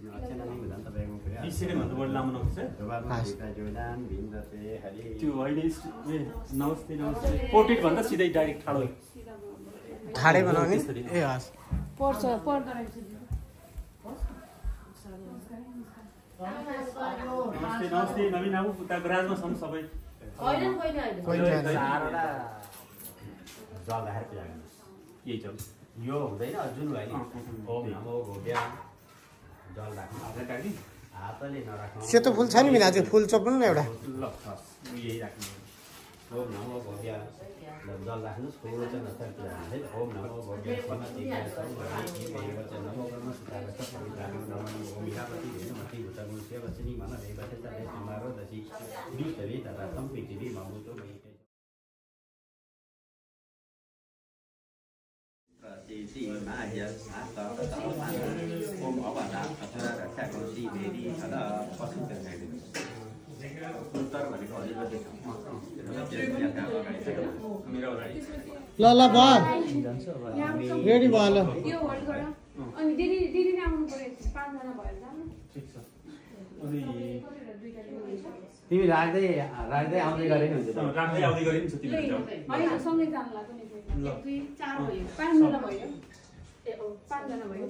20 सेकेन्डभन्दा बढी लामो नहुन्छ त्यो होइन नमस्ते नमस्ते पोर्ट्रेट भन्दा सिधै डाइरेक्ट ठाडै बनाउने ए हस् पर्छ पर्दा रहेछ नमस्ते नमस्ते नवीन आबु उता गराजमा छन् सबै यही चल यो हुँदैन जुन भयो नि ओम नमो भोग्या जल राख्नु हातले नराख्नु सेतो फुल छ नि बिना त्यो फुल चोप्नु न एउटा ल यही राख्नु ओम नमो भोग्या जल राख्नुहोस् ठुलो चाहिँ नत्र है ओम नमो भोग्या श्रीमती नमो कर्म सुतागत पवित्रागम नमो ओम हिरापति धेनुमति भूतगुण सेवसिनी मन देवते तले समारो दशि विष्टवे तथा सम्पृथिवी ममुतो वैके ओम अवधा अथवा रक्षा कौशी भेदी सदा पसन्द उत्तर भनेको ल ल भयो रेडी भयो ल यो होल्ड गर अनि दिदी दिदी नै आउनु पर्यो 5 जना भएर जानु ठीक छ अनि तिमी राख्दै आउँदै गरे नि हुन्छ राख्दै आउँदै गरे नि छ तिमी हैन सँगै जानु लाग्यो नि 2 4 भयो 5 जना भयो ए 5 जना भयो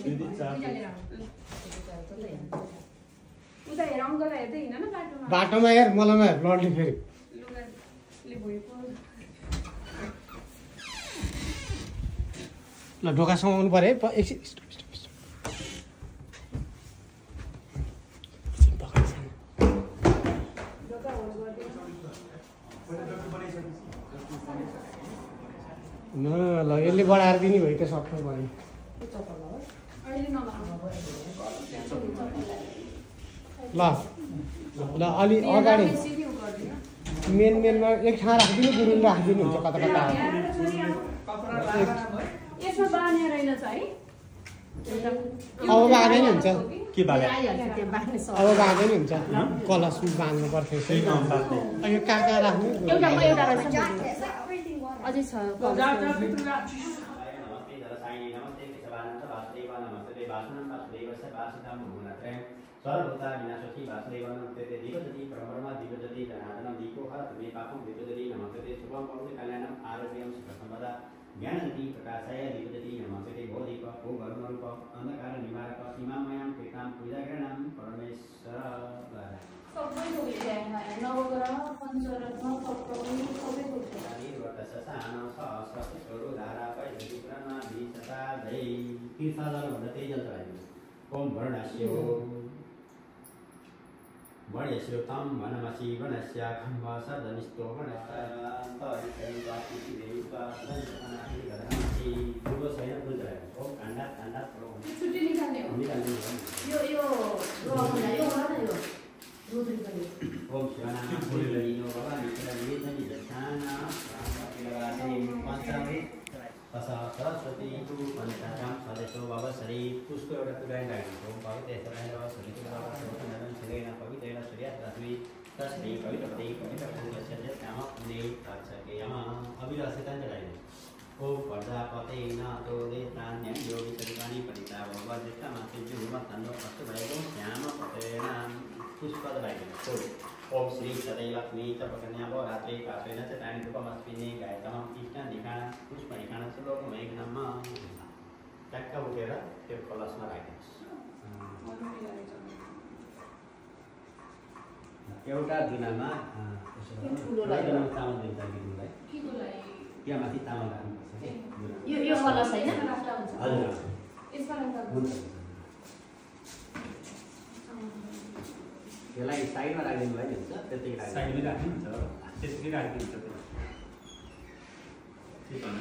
उता हेर अङ्कललाई हेर्दै हिँड्न न बाटोमा बाटोमा हेर मलाई हेर लड्ने फेरि लुगाले भयो ल ढोकासम्म आउनु पर्यो है एकछिन ल यसले बढाएर दिने भयो त सक्नु पर्यो ल ल अलि अगाडि मेनमा एक ठाउँ राखिदिनु गुरुङ राखिदिनु हुन्छ कता कता यसमा बाँधेर रहेछ है अब बाँधे नि हुन्छ के बाले अब बाँधे नि हुन्छ कलश बाँध्नु पर्थ्यो यो कहाँ कहाँ राख्नु अझै छ सर्वभूता विनाशोऽसि वासुदेवं नमस्ते दीपजति परब्रह्म दीपजति जनार्दनं दीपो हरतु पापं दीपजति नमस्ते शुभं करोति कल्याणम् आरोग्यं सुखसम्पदा ज्ञानन्ति प्रकाशाय दीपजति नमस्ते भोदीप भो वरुणरूप अन्धकार निवारक सीमामयां कृतां पूजाग्रहणां परमेश्वर सबै भोगिले नवग्रह पञ्चरत्न सप्तमी सबै भोगिले वर्तससान सहस्र स्वरो धारा पैदति पुराणमा विशता जय तीर्थादल भन्दा त्यही जल चढाइदिनु ओम वर्णस्य वर्णस्य तम वनमसि वनस्य खम्भ सर्वनिष्ठो वनस्य छुट्टी निकाल्ने हो यो ओम शिवनामो सरस्वती पंचाम सदस्यो ववसरी उसको एउटा पुराण राखेको पवित्रेन पवित्रेन सूर्यास्मी तस्मै पवित्रपति पवित्रपुण्यस्य काम पुण्ये तत्सकेयम अभिलाषितां चढाइदिनु ओम प्रजापते नातो देतान्यं योगी सरिपाणि पठिता भवज्येष्ठमासे जुहुमत्तन्नो अस्तु भएको श्याम पतेन पुष्पद राखेको ओम श्री सदैलक्ष्मी तपकन्याभो रात्रे पापेन च तानि रूपमस्मिन्ने गायतमं इष्टनिखाण पुष्पनिखाण श्लोकमैघ्नम ट्याक्क उठेर त्यो कलशमा राखिदिनुहोस् एउटा दुनामा चामल दिन्छ गिर्नुलाई यहाँ माथि चामल राख्नुपर्छ यो कलश हैन हजुर हुन्छ यसलाई साइडमा राखिदिनु भयो नि हुन्छ त्यतिकै साइडमै राख्नुहुन्छ त्यसरी राखिदिन्छ के भन्नु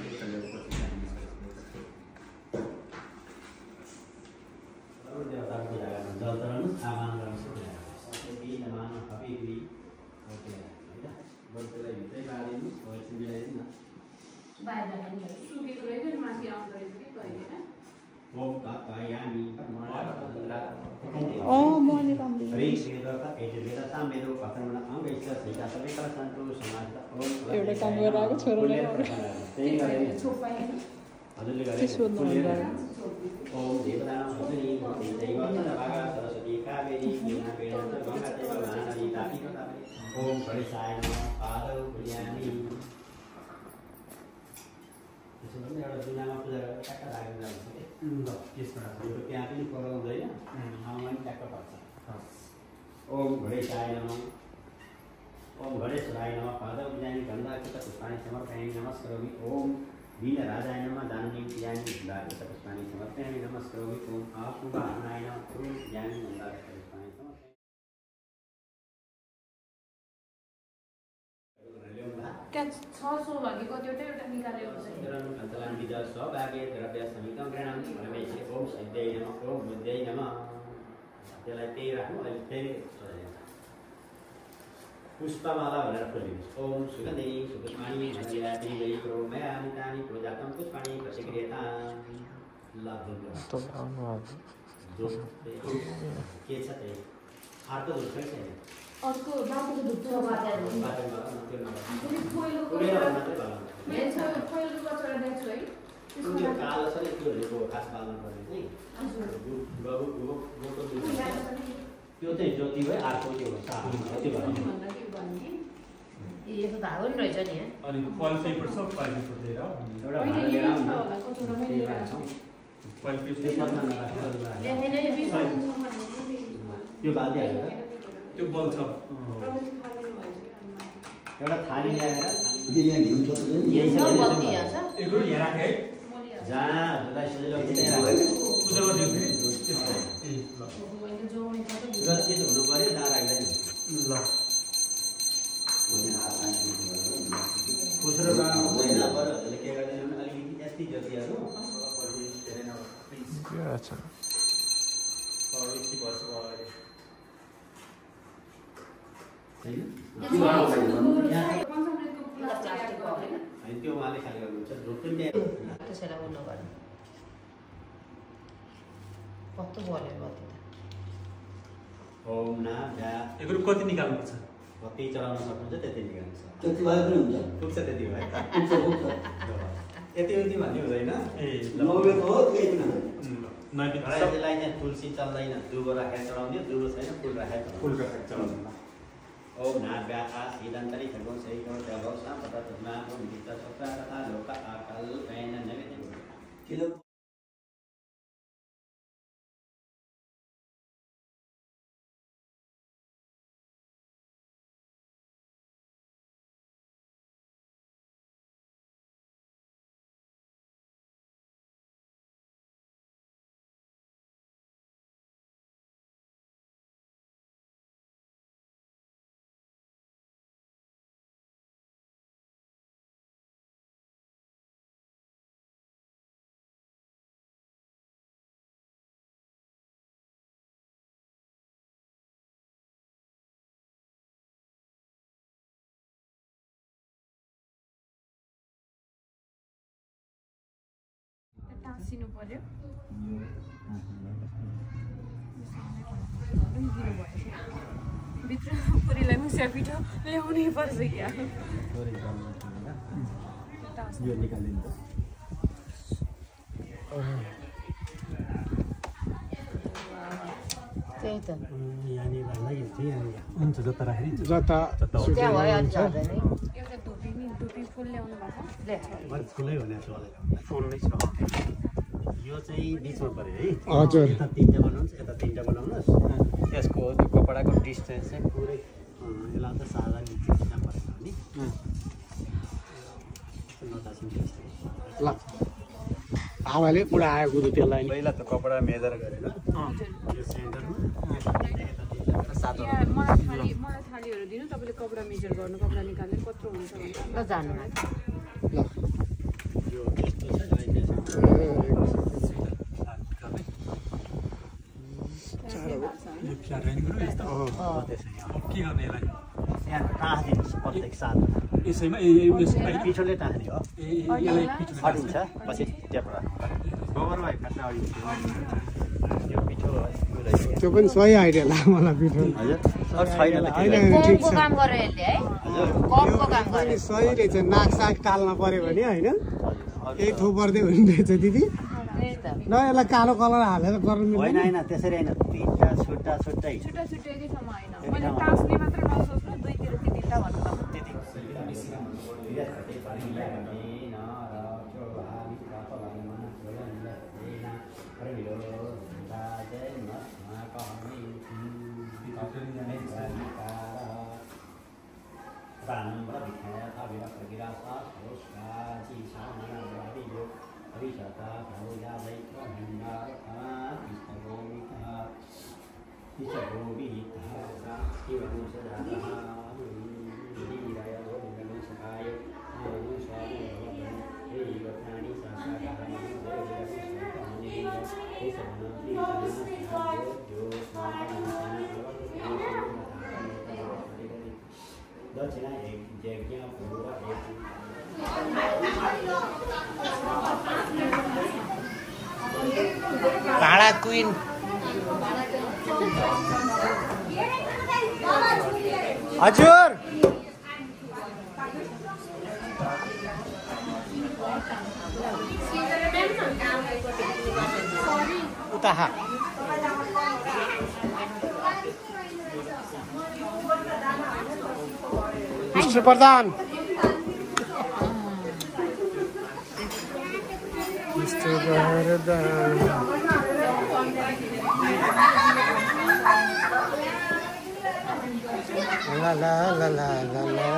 देवताको जग्गामा जल चढाउनुहोस् आह्वान गर्नुहोस् नमान हबीबी ओके हैन बल्तीलाई भित्रै पारिदिनुहोस् भएपछि मिलाइदिनु न सुकेको रहेछ माथि आउँदो रहेछ कि कहिले ओम तत्त्वयामि मैले कम्प्लिट एउटा काम गरेर आएको छोरोले हजुरले गरेर ओम देवदान भजनी भक्ति दैव तदाभागा सरस्वती कावेरी यमुना वेणुत गंगा देव महानदी तापी गोदावरी ओम गणेशाय नमः पादौ पुर्यामि त्यसैले एउटा दुनामा पूजा गरेर ट्याक्क राखेर जान्छ के ल यसमा त्यहाँ पनि पराउँदैन ठाउँमा पनि ट्याक्क पर्छ ओम गणेशाय नमः ओम गणेश्वराय नमः पादौ पुर्यामि गन्धाकृत पुष्पाणि समर्पयामि नमस्करोमि ओम वीण राजाय नमः दानवी प्रियामि गन्धाकृत पुष्पाणि समर्पयामि नमस्करोमि ओम आपूर्वाहनाय नमः ओम प्रियामि गन्धाकृत पुष्पाणि समर्पयामि क्या 600 भागी कतिवटा एउटा निकालेको हुन्छ कन्तलान विजय स्वभागे द्रव्य समीकम ग्रहण रमेश ओम सिद्धै नमः ओम बुद्धै नमः त्यसलाई त्यही राख्नु अहिले फेरि पुष्पमाला भनेर खोलिदिनुहोस् ओम सुगन्धि सुपुष्पाणि हरियाति वैक्रो मयामितानि प्रोजातं पुष्पाणि प्रतिक्रियतां के छ त्यही अर्को दुःख छैन अर्को बाटोको धुप्पो बाजारमा त्यो कालो छ नि त्योहरूको खास पालन गर्ने चाहिँ त्यो चाहिँ ज्योति भयो अर्को त्यो जति भयो यो त धागो नि रहेछ नि अनि फल पेपर सब फाइल पेपर दिएर एउटा भाँडा लिएर आउनु फल पेपर त्यो बाल्दी हाल्यो त्यो बल्छ एउटा थाली ल्याएर बत्ती हाल्छ एकरो यहाँ राखे जहाँ हजुरलाई सजिलो हुन्छ त्यहाँ पूजा गर्ने फेरि ए ल सुरक्षित हुनु पर्यो जहाँ राख्दैन ल खुसरो बाँड्नु हुँदैन बरुहरूले के गर्दैन भने अलिकति यस्तै ज्योतिहरू त्यो उहाँले खाली गर्नुहुन्छ ढोक पनि त्यसैलाई उयो नगर्नु कस्तो बोल्यो बत्ती त ओम ना भ्या एकरो कति निकाल्नुपर्छ कति चढाउन सक्नुहुन्छ त्यति निकाल्नु सक्छ त्यति भए पनि हुन्छ पुग्छ त्यति भयो पुग्छ यति उति भन्ने हुँदैन ए नभएको हो केही पनि नैवेद्य त्यसलाई चाहिँ तुलसी चल्दैन दुबो राखेर चढाउने दुबो छैन फुल राखेर फुल राखेर चढाउनु ओम ना भ्या सिद्धान्तरी खर्गो सही करो त्यागो सापता तस्मा ओम गीता सप्ता तथा लोक आकल कैन नैवेद्य किलो टाँसिनु पर्यो भित्र पुरीलाई मुसिया पिठो ल्याउनै पर्छ क्या यो निकालिन्छ त्यही त यहाँनिर लागि चाहिँ यहाँनिर हुन्छ जता राखेर जता त्यहाँ भइहाल्छ नि एउटा धुपी फुल ल्याउनु भएको फुलै भने फुल नै छ यो चाहिँ बिचमा पऱ्यो है हजुर यता तिनवटा बनाउनुहोस् यता तिनवटा बनाउनुहोस् त्यसको त्यो कपडाको डिस्टेन्स चाहिँ पुरै यसलाई त सादा निचे त्यहाँ परेन भने ल हावाले उडायो कुरो त्यसलाई पहिला त कपडा मेजर गरेर यो सेन्टरमा मलाई थालीहरू दिनु तपाईँले कपडा मेजर गर्नु कपडा निकाल्नु कत्रो हुन्छ भनेर ल जानु ल यो यस्तो छ यो फ्ल्याट राइडिङ गर्नु यस्तो के गर्ने यसलाई यहाँ टाँसिदिनुहोस् प्रत्येक साथ यसैमा पिठोले टाँस्ने हो यसलाई पिठो हटिन्छ पछि त्यहाँबाट गोबरमा खासमा अडिन्छ यो पिठो त्यो पनि सही आइडिया लाग्यो मलाई पिठो हजुर छैन होइन ठिक कमको छ काम गर्यो यसले है हजुर कमको काम गर्यो सही रहेछ नाक साग टाल्न पर्यो भने होइन यही थोपर्दै हुँदैछ दिदी त्यही त न यसलाई कालो कलर हालेर गर्नु होइन मिल्दैन होइन त्यसरी होइन तिनवटा छुट्टा छुट्टै छुट्टा छुट्टै एकै ठाउँमा होइन मैले कास्ने मात्र नसोच्नु दुईतिर कि तिनवटा भन्नु भाडा क्विन हजुर उता मिस्टर प्रधान मिस्टर प्रधान ला ला ला ला ला ला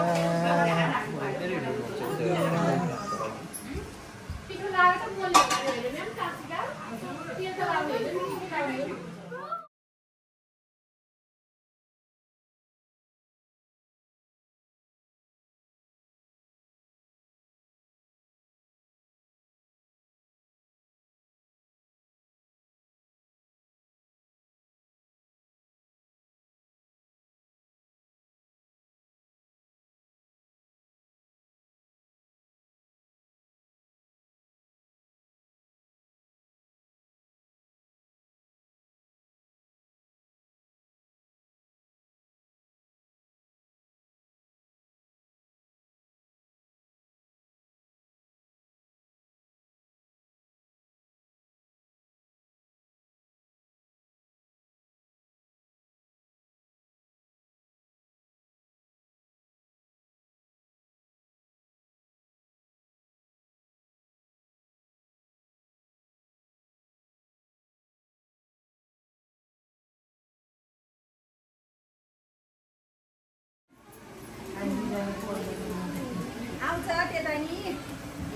आउँछ त्यता नि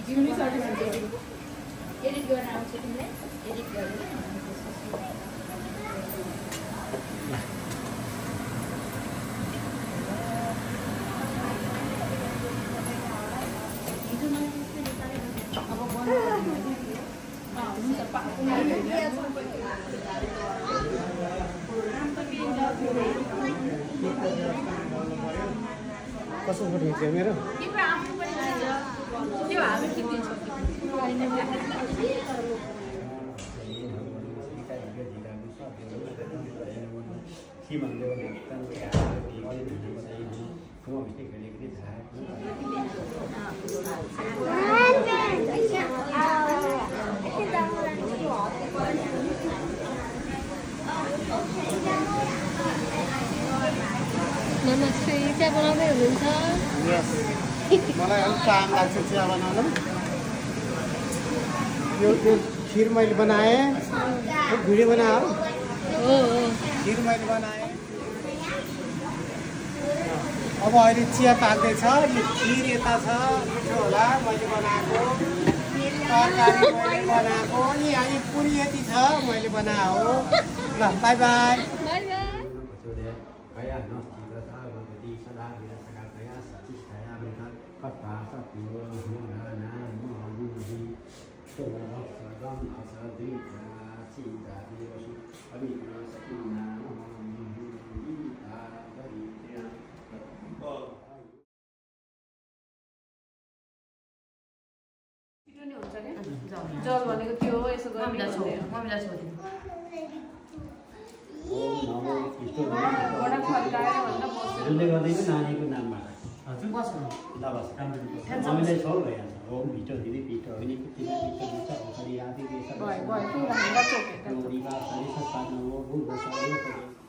जिउनी सर्ट भन्छ एडिट गर्न आउँछ तिमीलाई एडिट गरेर कसो फोटो मेरो तिम्रो आफ्नो पनि छ त्यो हामी किन्दिन्छौँ नमस्ते चिया बनाउँदै हुनुहुन्छ मलाई अलिक टाइम लाग्छ चिया बनाउनु यो खिर मैले बनाएँ भिडियो बनायो हो खिर मैले बनाएँ अब अहिले चिया पाक्दैछ यो खिर यता छ मिठो होला मैले बनाएको तरकारी मैले बनाएको अनि पुरी यति छ मैले बनाएको ल बाई बाई जल भनेको त्यो हो यसो मम्मीलाई छोडिदिनु बडा फर्काएर भन्दा बस्छ जसले गर्दै नानीको नामबाट हजुर बस्नु ल बस मम्मीलाई छोड भइहाल्छ ओम भिटो दिदी भिटो होइन भिटो हुन्छ ओखरी आदि देश लोरीका सरिस पार्नु हो भूल बसायो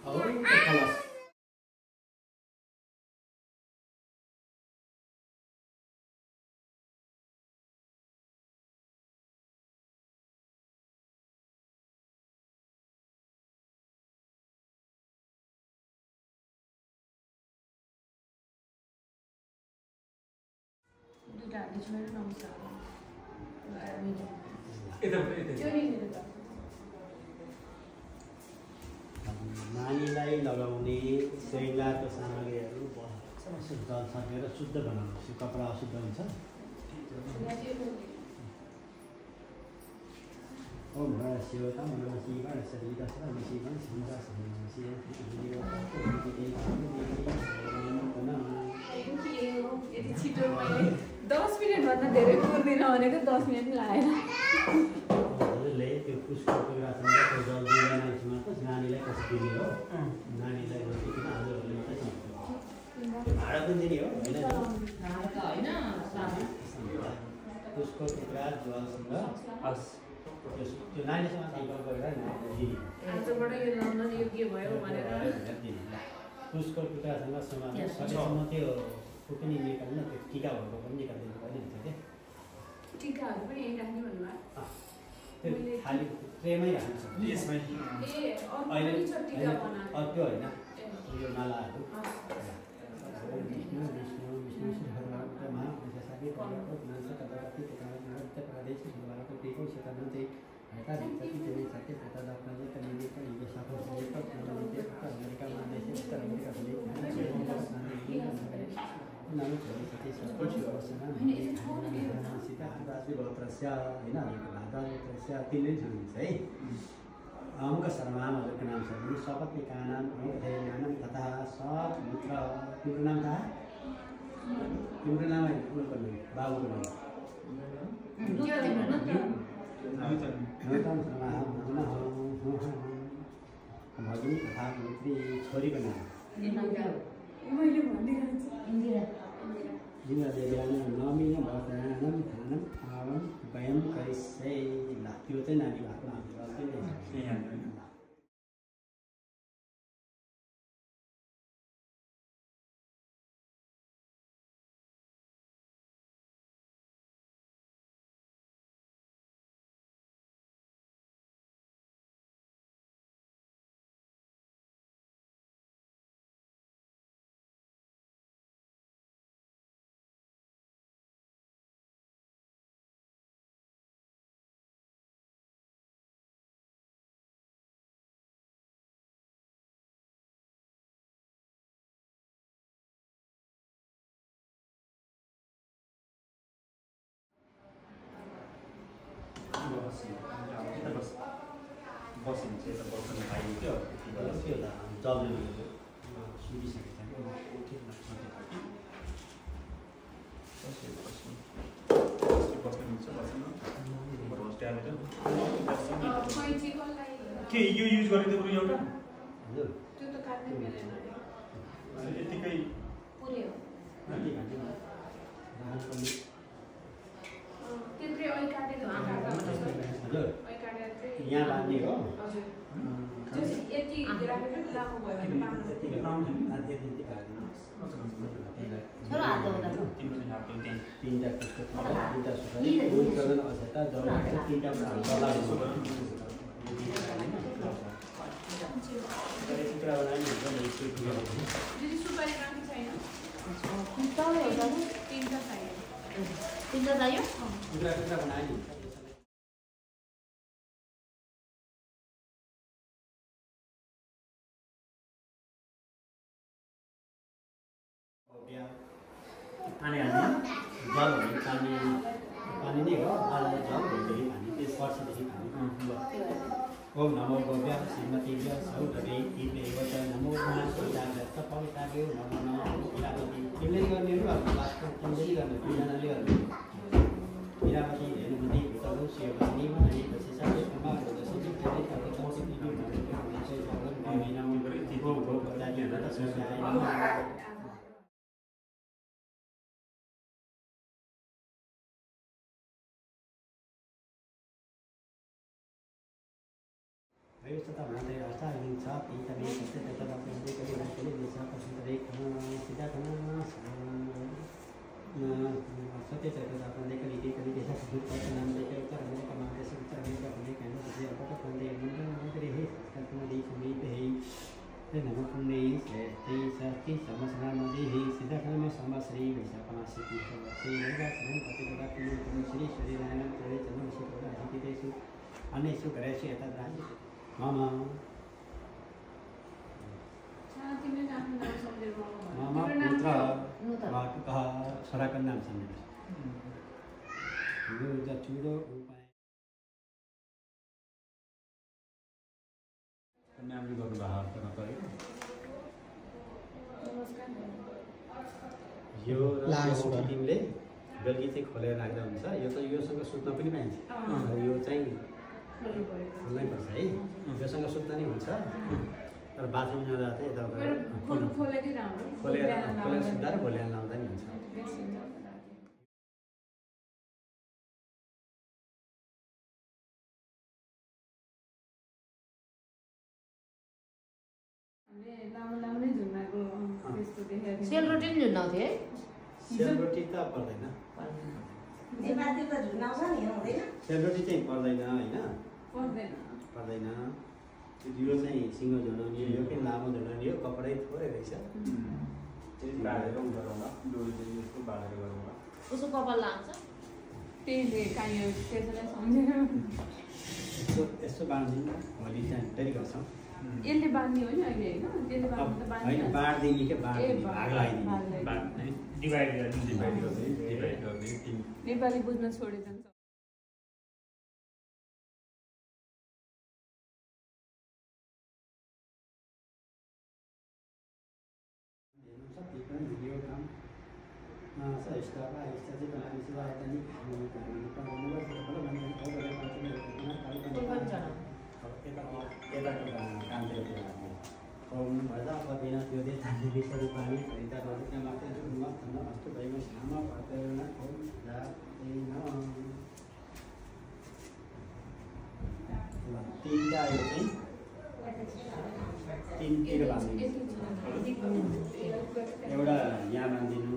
और कलश नानीलाई लगाउने श्रृङ्गारको सामग्रीहरू जल सकेर शुद्ध बनाउनु कपडा अशुद्ध हुन्छ ओम शिवता शिवा शरीर शिवन यति छिटो मैले 10 मिनेटभन्दा धेरै कुर्दिनँ भनेको 10 मिनेट लागेन हजुरले त्यो पुष्पको कुरासँग त्यो जल दिँदैन नानीलाई कसरी दिने हो नानीलाई रोटिकन हजुरहरूले मात्रै सक्छ त्यो भाडा पनि दिने हो होइन पुष्पको टुक्रा जलसँग त्यो नानीसँग साइकल गरेर दिने आजबाट यो लाउन योग्य भयो भनेर पुष्पको टुक्रासँग समाज सकेसम्म त्यो पनि निकाल्न त्यो टिकाहरूको पनि निकालिदिनु पर्ने हुन्छ क्या टिकाहरू पनि यहीँ राख्ने भन्नुभयो त्यो खाली ट्रेमै राख्नु सक्छ यसमै अहिले त्यो होइन यो नालाहरू विष्णु विष्णु विष्णु श्रीहरमा साथी पर्वत कदापि प्रदेश टेको शताब्दी हेता भित्ति तेरे साथे पता दाखले कलिले कलिले साथो से पर अमेरिका में देश उत्तर अमेरिका से नाम छोरी साथी सब शिवसेना सीता आदिवासी गोत्रस्य हैन आदिवासी तिनले छन् है अमुक शर्मा हजुरको नाम छ भने शपथले कानाम नाम तथा सब मित्र तिम्रो नाम कहाँ तिम्रो नाम बाबुको नाम भगिनी तथा मित्री छोरीको नाम नमिन भवतानम ध्यानम आवम वयम करिष्ये त्यो चाहिँ नानी भएको बसिन्छ यता बस्न पाइयो क्या त्यो जल्दी सुनिसकेको के यो युज गर्ने कुरो एउटा हजुर त्यो त काट्नै मिलेन यतिकै पुरै हो त्यत्रै अहिले काटेको हजुर अहिले काटेर चाहिँ यहाँ बाँध्ने हो हजुर यति राखेर लामो भयो भने बाँध्नु तीनटा पुष्प तीनटा सुपारी अझटा जल तीनटा दिदी सुपारी राख्नु छैन तिनवटा चाहियो तिनवटा चाहियो टुक्रा टुक्रा बनायो पानी हाल्ने जल भने पानी पानी नै हो आज जल भोलिदेखि पानी त्यस वर्षदेखि पानी ओम नमो गोव्य श्रीमतीभ्य सौरभे इवेवच नमो महासुदागत पविताभ्यो नमो नमः इरावती तिमीले गर्ने हो अब लास्टमा तिमीले गर्ने दुईजनाले गर्ने इरावती हेर्नुमती भित्रको शिववाणी अनि पछि सबै प्रमाण जसरी धेरै तपाईँ चौथी दिनु भनेको चाहिँ भगवान महिनामा तिम्रो भोग बजाइहरु त सोच्दै Ayusta hablando de hasta el chat y también este te trata de que le da que le dice a persona de que sida kana सत्य चक्र अपने कली के साथ सुख का नाम लेकर उतर होने का मान से उतर होने का होने कहने से अब तक बंदे मंत्र मंत्र है कल्पना दी सुनी है ते नमो पुण्य से ते सती समसना मदि है सीधा कर्म समश्री वैसा पनासिति से लेगा सम प्रतिपदा पुण्य श्री श्री नारायण तेरे चरण से प्रदा हितेषु अनेषु करेषु एतद्राज मामा तिमीले आफ्नो नाम सम्झेर मामा पुत्र वाटुका छोराको नाम सम्झेर यो जचुरो उपाय नामले गर्नुभएको त नपरे यो तिमीले बेलुकी चाहिँ खोलेर राख्दा हुन्छ यो त योसँग सुत्न पनि पाइन्छ यो चाहिँ खोल्नै पर्छ है योसँग सुत्न नि हुन्छ तर बाथरुम जाँदा चाहिँ यता खोलेकै राम्रो खोलेर सुत्दा र भोलि लाउँदा नि हुन्छ लामो लामो नै झुन्नाको त्यस्तो देखेको सेलरोटी नि झुन्डाउँथ्यो है सेलरोटी त पर्दैन सेलरोटी चाहिँ पर्दैन होइन पर्दैन यो चाहिँ सिङ्गो झुन्डाउने यो पनि लामो झुन्डाउने यो कपडै थोरै रहेछ बाँडेर गरौँला डोरी चाहिँ यस्तो बाँडेर गरौँला उसको कपाल लाग्छ त्यहीले काहीँ त्यसलाई सम्झेर यस्तो बाँड्दिनँ भोलि चाहिँ फेरि गर्छौँ यसले बाँध्ने हो नि अहिले होइन त्यसले बाँध्नु त होइन बाँड्दिने के बाँड्दिने भाग लगाइदिने डिभाइड गर्ने नेपाली बुझ्न छोडे जान्छ भिडियो काम आहिस्ता आहिस्ता चाहिँ मानिसलाई आएर नि यताको कामतिर प्रब्लम भएदा अब बिना त्यो देखाने विषय पानी खरिदा गर्दै मात्रै मत अस्तु भएमा सामा पातेन तिनवटा आयो चाहिँ तिनतिर बाँधिदिनु एउटा यहाँ बाँधिदिनु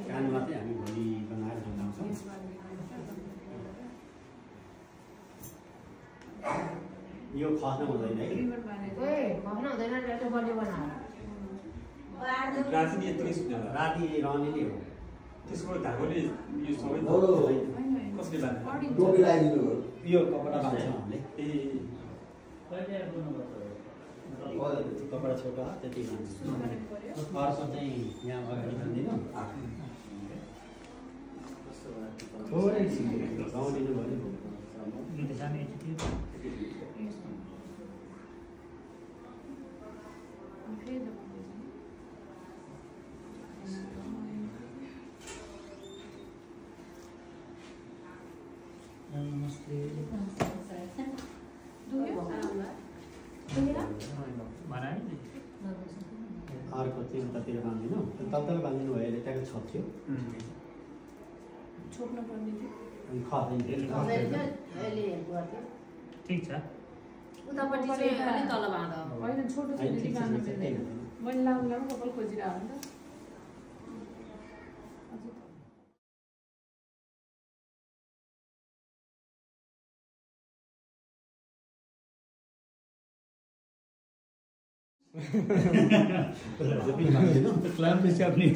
कानमा चाहिँ हामी भोलि बनाएर झुन्डाउँछौँ यो खस्न हुँदैन है भन्न हुँदैन रेटो बलियो बनाएर राति नि यत्तिकै सुत्ने होला राति रहने नै हो त्यसको धागोले यो सबै कसले बाँध्ने टोपी लगाइदिनु हो यो कपडा बाँध्छौँ हामीले कपडा छोटो त्यति बाँध्छौँ अर्को चाहिँ यहाँ अगाडि बाँधिदिनु थोरै गाउँदिनु भने नमस्ते अर्को चाहिँ उतातिर बाँधिदिनु तल बाँधिदिनु भयो अहिले त्यहाँको छत थियो छोप्न पर्ने थियो अनि खसिदिनु ठिक छ उतापट्टि चाहिँ अलिक तल बाँध होइन छोटो चाहिँ त्यति बाँध्न मिल्दैन मैले लामो लामो कपाल खोजिरहेको हो नि त क्लास में से अपनी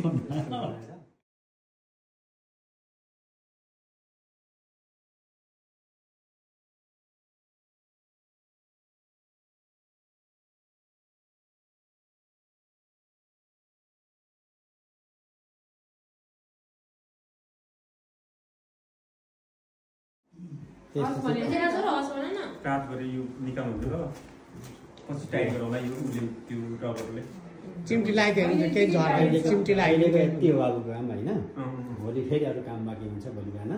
काट गरे यो निकाल्नु हुन्छ पछि टाइट गरौँला यो उसले त्यो रबरले चिम्टी लगाइदियो भने केही झर्दैन चिम्टी लगाइदियो यति हो अब काम होइन भोलि फेरि अरू काम बाँकी हुन्छ भोलि बिहान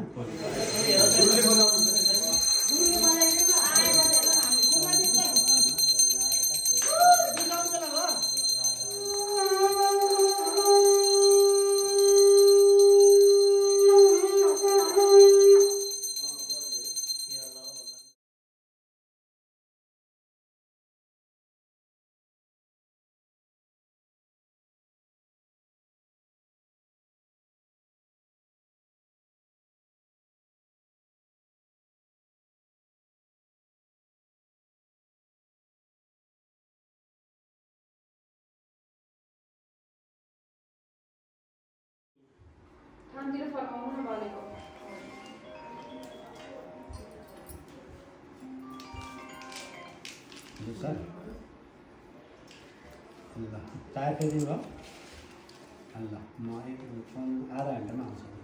सर ल टायर फेरि भयो ल म फोन आधा घन्टामा आउँछु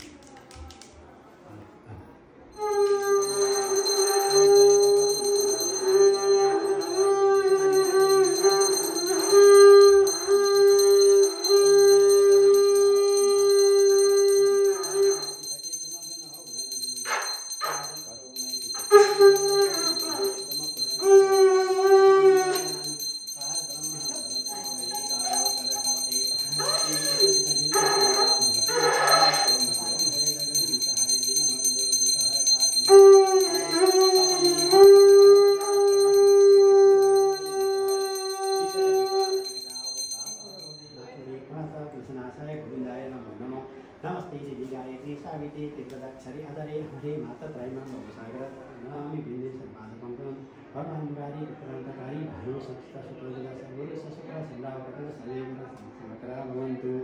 नमस्ते देवी गायत्री सावित्री तीर्थदाक्षरी आदरे हरे माता त्रयमा भवसागर नमामि भिन्देश पादपङ्कं भगवान् मुरारी क्रान्तकारी भानु संस्था सुप्रजला सर्वोदय सशुक्र सन्दावकटन सर्वेन्द्र संस्करा भवन्तु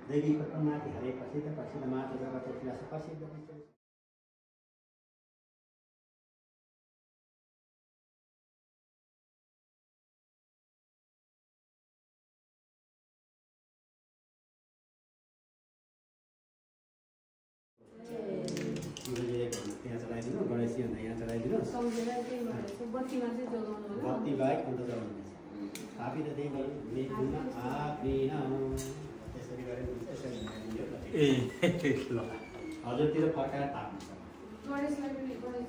देवी पद्मावती हरे प्रसिद्ध प्रसिद्ध माता जगत प्रसिद्ध त्यहाँ चलाइदिनु गणेश यहाँ चलाइदिनुहोस् बत्ती बाहेक अन्त चलाउनुहोस् थापी त त्यही मेघुन आप्रिन त्यसरी गरेर त्यसरी ल हजुरतिर फर्काएर ताप्नु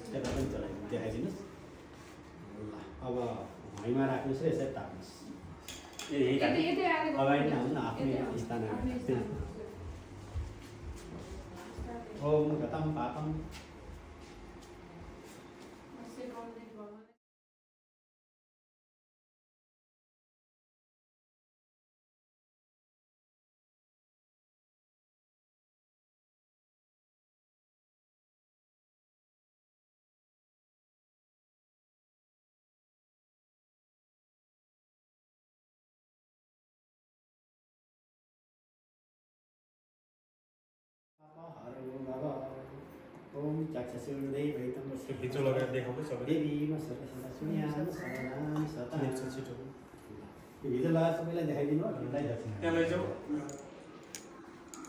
त्यता पनि चलाइदिनु देखाइदिनुहोस् ल अब भैँमा राख्नुहोस् र यसरी ताप्नुहोस् अगाडि नै आउनु न आफ्नै स्थान ओम गतम पापम ओम चक्षुर्दै वैतम हिजो लगाएर देखाउँदै सबै देवीमा सर्वसदा सुन्याम सदाम सता छिटो हिजो लगाएर सबैलाई देखाइदिनु त्यहाँ लैजाऊ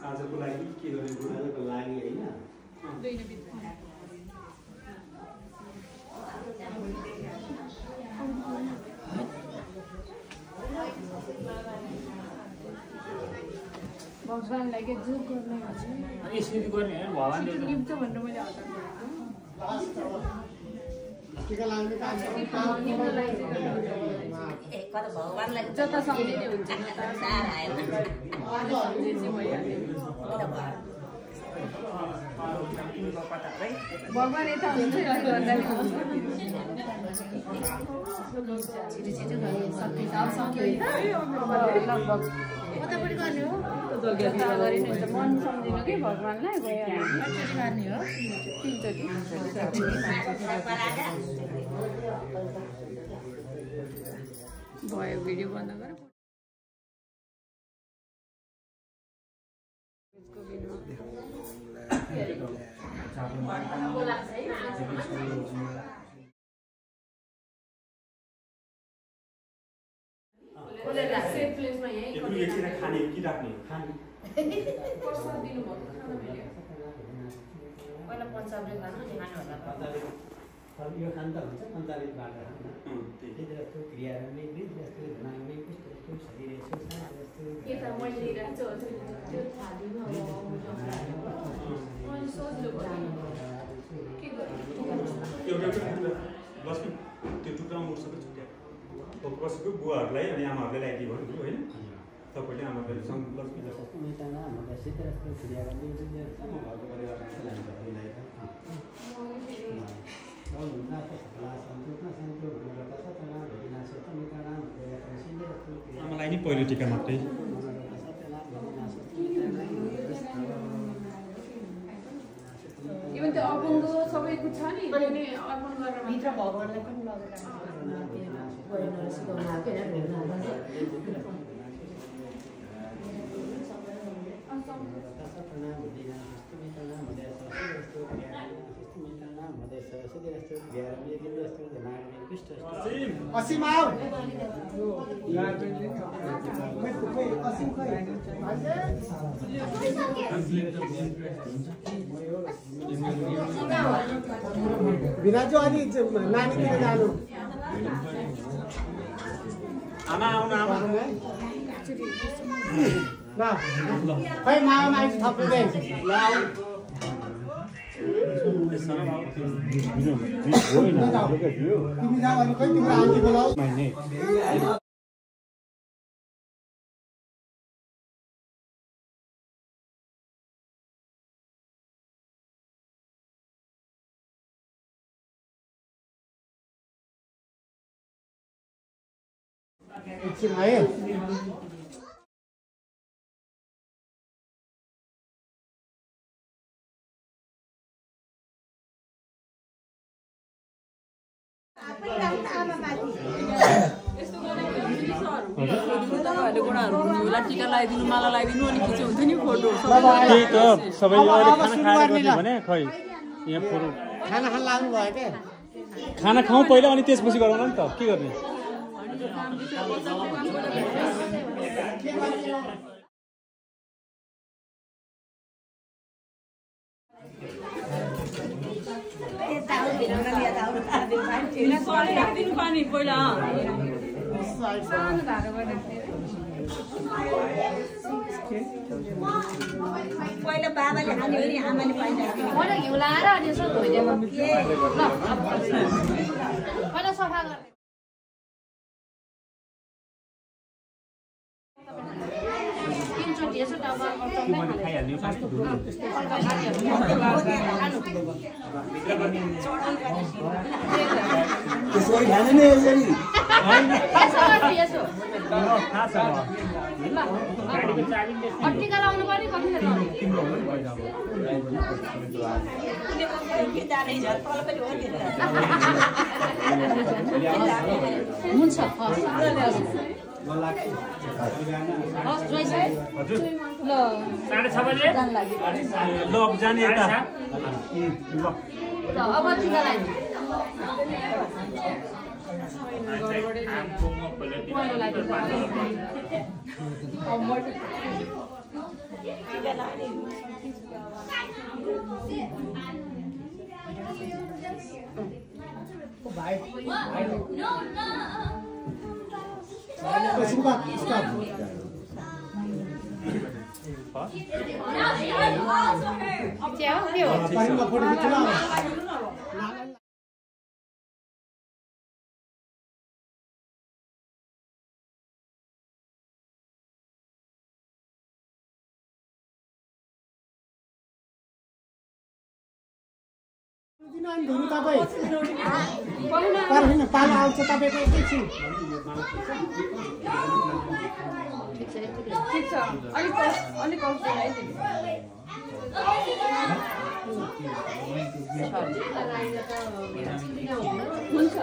आजको लागि के गरेको आजको लागि होइन भगवान्लाई के जोग गर्ने यसरी गर्ने हैन भगवानले लिप्छ भनेर मैले हतार टिका लाग्ने काम कता भगवानलाई जता सम्झिने हुन्छ सार आयो भगवान यता हुन्छ लगभग कतापट्टि गर्ने हो मन सम्झिनु कि भगवान्लाई गर्ने हो तिनचोटि भयो भिडियो बन्द गर खाने कि राख्ने पहिला पञ्चावली खानु यो खान त हुन्छ सञ्चालित बाटो त्यति जस्तो क्रियाहरू जस्तो धनाउने कस्तो जस्तो शरीर लक्ष्मी त्यो टुक्रामा मुर्छ छुट्या कसैको बुवाहरूलाई अनि आमाहरूलाई ल्याइदियो भन्नु होइन तपाईँले आमालाई लक्ष्मी जस्तो मेटाना हामीलाई सिधै जस्तो क्रियाहरू घरको परिवारलाई आमालाई नि पहिलो टिका मात्रै इभन त्यो अपुङ्गो सबैको छ नि अनि अर्पण गरेर भित्र भगवानलाई पनि लगेर सिकाउनु आएको असीम आऊ बिनाजु अनि नानीतिर जानु आमा आउनु आमा ल खै मामा माइस थप्दै ल आऊ तिमी जाऊ अनि खै तिम्रो आन्टी बोलाऊ एकछिन है टिका लगाइदिनु माला लगाइदिनु अनि खिच्यो हुन्छ नि फोटो त्यही त सबैले अहिले खाना खाएर गर्ने भने खै यहाँ फोटो खाना खान लाग्नु भयो के खाना खाउँ पहिला अनि त्यसपछि गरौँ नि त के गर्ने पानी पहिला पहिला बाबाले हाल्यो भने आमाले पहिला मलाई घिउ लाएर अनि यसो धोइदिएको ल पहिला सफा गर्ने तीनचोटि यसो टाउको त्यसरी खाने नि यसरी टिका लाउनु पर्ने कतिले हुन्छ ल 6:30 बजे ल जाने यता अब टिका लाइदिनु धुनु तपाईँ पर्दैन पालो आउँछ तपाईँको एकैछिन ठिक छ अलिक कम्ती हुन्छ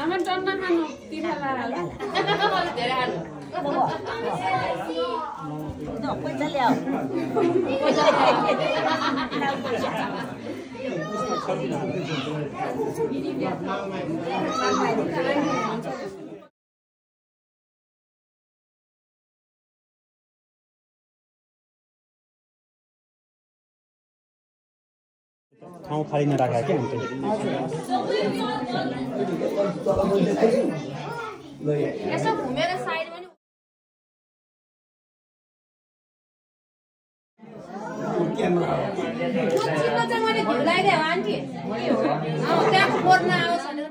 आमा टन्ना खानु तिखा लाएर धेरै खानु पैसा ल्याऊ ठाउँ खाली नराखेको क्या यसो घुमेर साइडमा नि चिन्ह चाहिँ मैले घिउ लगाइदिएँ हो आन्टी त्यहाँको बोर्ड नआओस् भनेर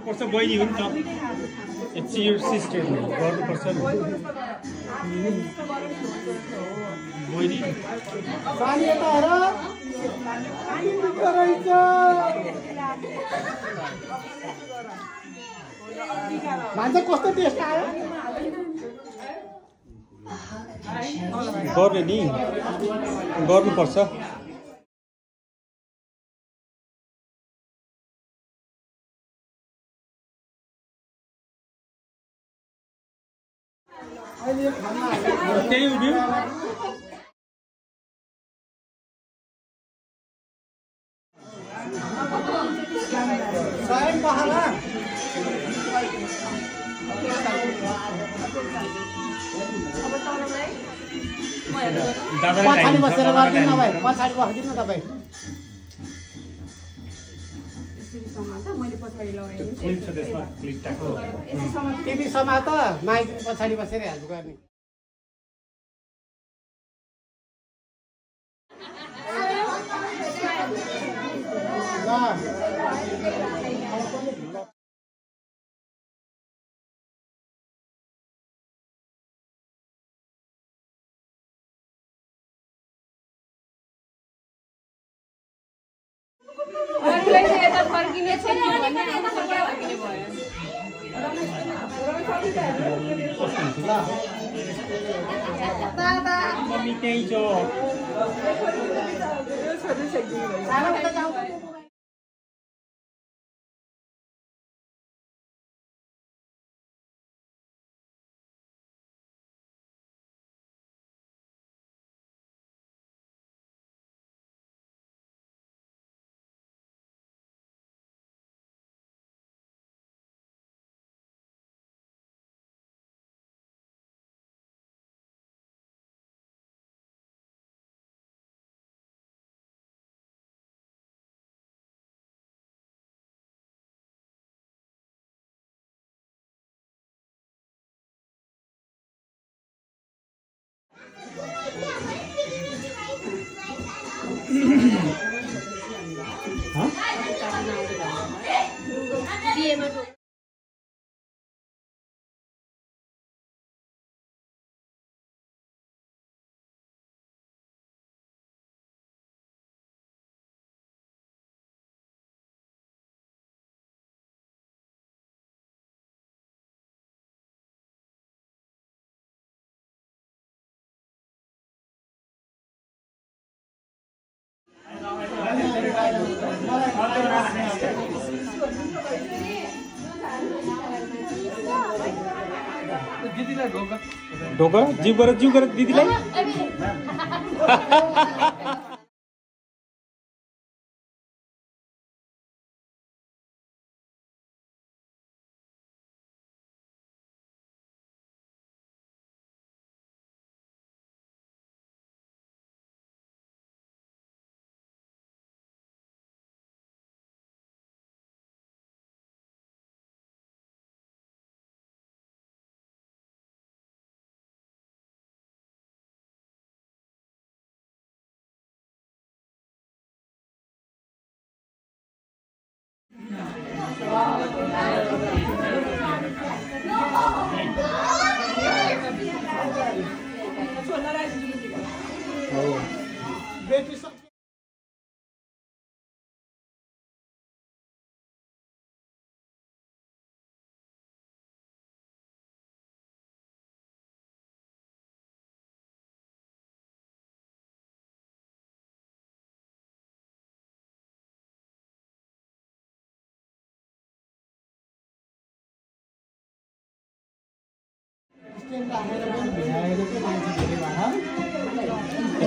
गर्नुपर्छ बहिनी हो नि त इट्स योर सिस्टर गर्नुपर्छ नि बहिनी पानी यता हेर रहेछ भान्जा कस्तो टेस्ट आयो गर्ने नि गर्नुपर्छ त्यही उभियो स्वयं पहाडा पछाडि बसेर गरिदिनु भाइ पछाडि बसिदिनु न तपाईँ टिभी समात माइक पछाडि बसेर हेल्प गर्ने यता फर्किने छ कि भन्ने फर्किने भयो मम्मी त्यही छ ढोका जिउ गरेर दिदीलाई बेटी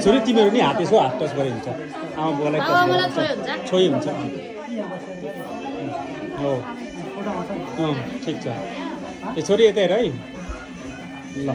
छोरी तिमीहरू नि हात यसो हात टच गरे हुन्छ आमा बुवालाई छोइ हुन्छ हो ठिक छ ए छोरी यतै हेर है ल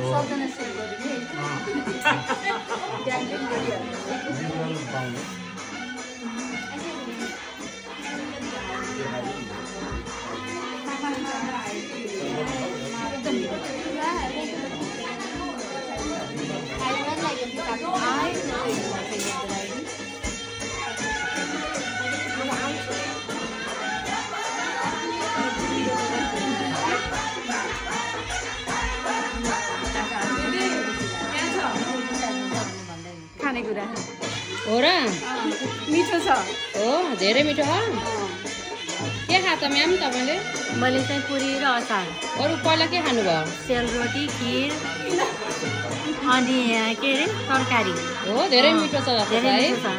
सबजना सेयर गरिदिने खानेकुरा हो र मिठो छ हो धेरै मिठो हो के खा त म्याम तपाईँले मैले चाहिँ पुरी र अचार अरू पहिला के खानुभयो सेलरोटी खिर अनि के अरे तरकारी हो धेरै मिठो छ जस्तो छ धेरै है मिठो छ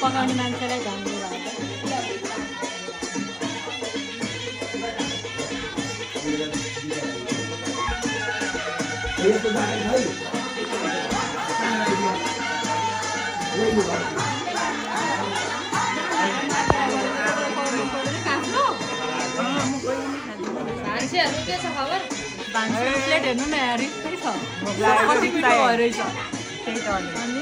पकाउने मान्छेलाई धन्यवाद यस्तो बाटो है मान्छेहरू के छ खबर प्लेट हेर्नु न रिक्कै छ कति मिठो भयो रहेछ त्यही त अनि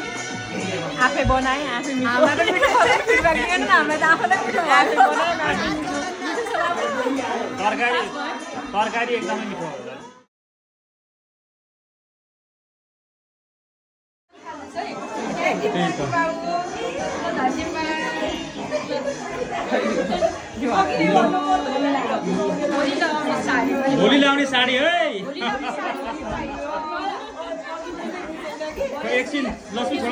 आफै बनाएँ आफै मिठो हामीलाई त मिठो भयो फिडब्याक दिएन न हामीलाई त आफैलाई मिठो आफै भयो बनाएँ तरकारी एकदमै मिठो हो भोलि ल्याउने साडी है एकछिन लक्ष्मी छोड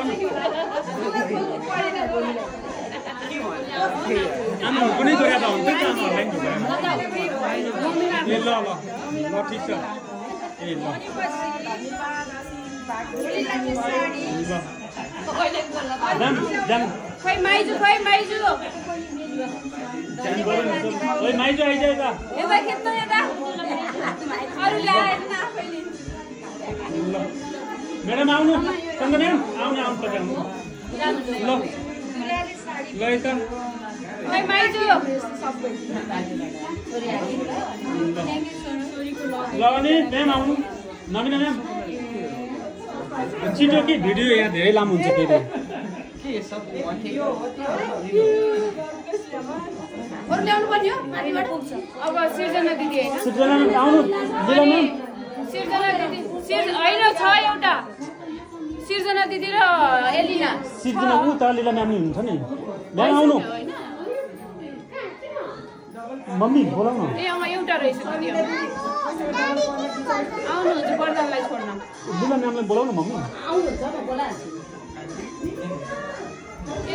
आमा कुनै कुरा त हुन्छ नि आमाहरूलाई ए ल ल ल ठिक छ ए ल खै माइजु ओइ माइजु आइज यता यता खेप्नु यता अरु ल्याएर न आफैले ल म्याडम आउनु सङ्ग म्याम आउनु तपाईँ आउनु ल ल यता खै माइजु ल अनि म्याम आउनु नमिना म्याम छिटो कि भिडियो यहाँ धेरै लामो हुन्छ फेरि अरु ल्याउनु पर्ने हो माथिबाट अब सिर्जना दिदी हैन सिर्जना म्याम आउनु दिला म्याम सिर्जना दिदी हैन छ एउटा सिर्जना दिदी र एलिना सिर्जना उ त लिला म्याम नि हुन्छ नि म्याम आउनु मम्मी बोलाउन ए एउटा रहेछ दिदी आउनुहुन्छ बर्दानलाई छोड्न लिला म्यामलाई बोलाउन मम्मी आउनुहुन्छ म बोलाउँछु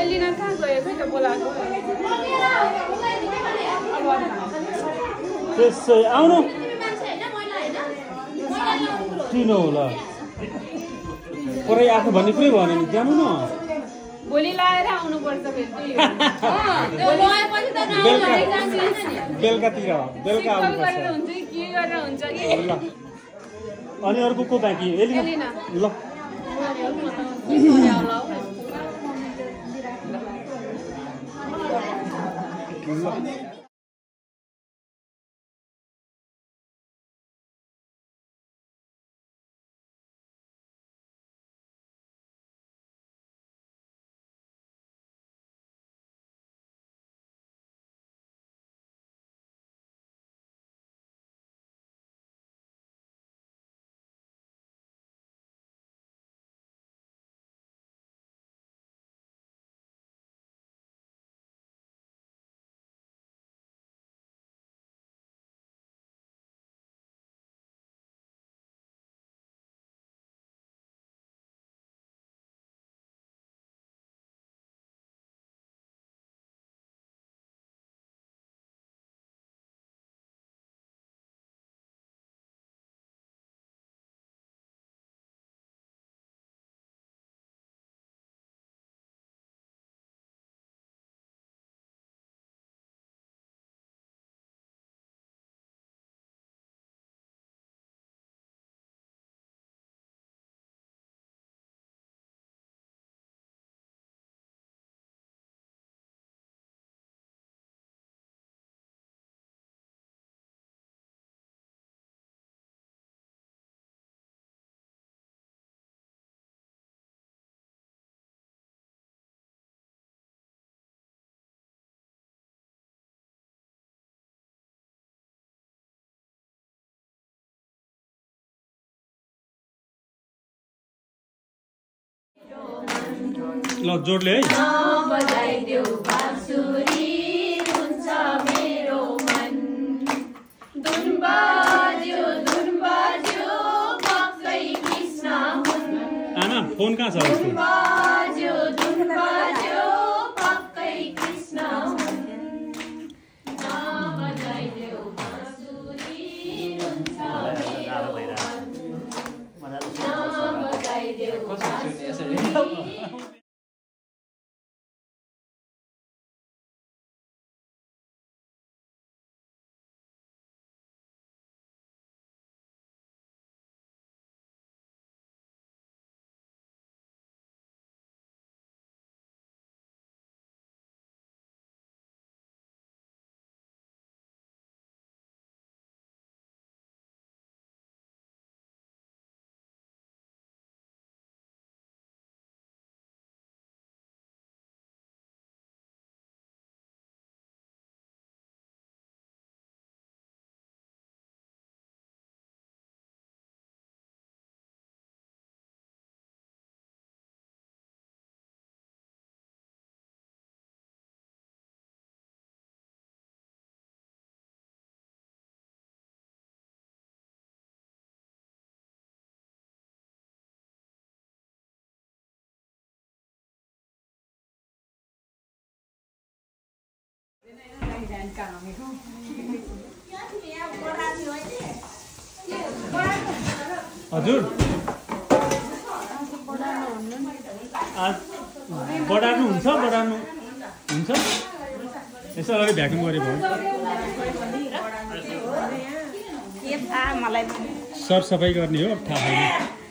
एलिना कहाँ गयो खै त बोलाएको त्यसै आउनु किन होला पुरै आफू भन्ने कुरै भएन नि जानु न भोलि लाएर आउनुपर्छ फेरि बेलुकातिर बेलुका आउनुपर्छ हुन्छ के गरेर हुन्छ कि ल अनि अर्को को बाँकी एलिना ल ल ल जोडले है बजाइदेऊ बाँसुरी हुन्छ मेरो मन धुन बाज्यो पक्कै कृष्ण हुन् आमा फोन कहाँ छ उसको धुन बाज्यो पक्कै कृष्ण हुन् बजाइदेऊ बाँसुरी हुन्छ मेरो मन बजाइदेऊ बाँसुरी हजुर बढार्नु हुन्छ यसो अगाडि भ्याकुम गरेको मलाई सरसफाइ गर्ने हो थाहा छैन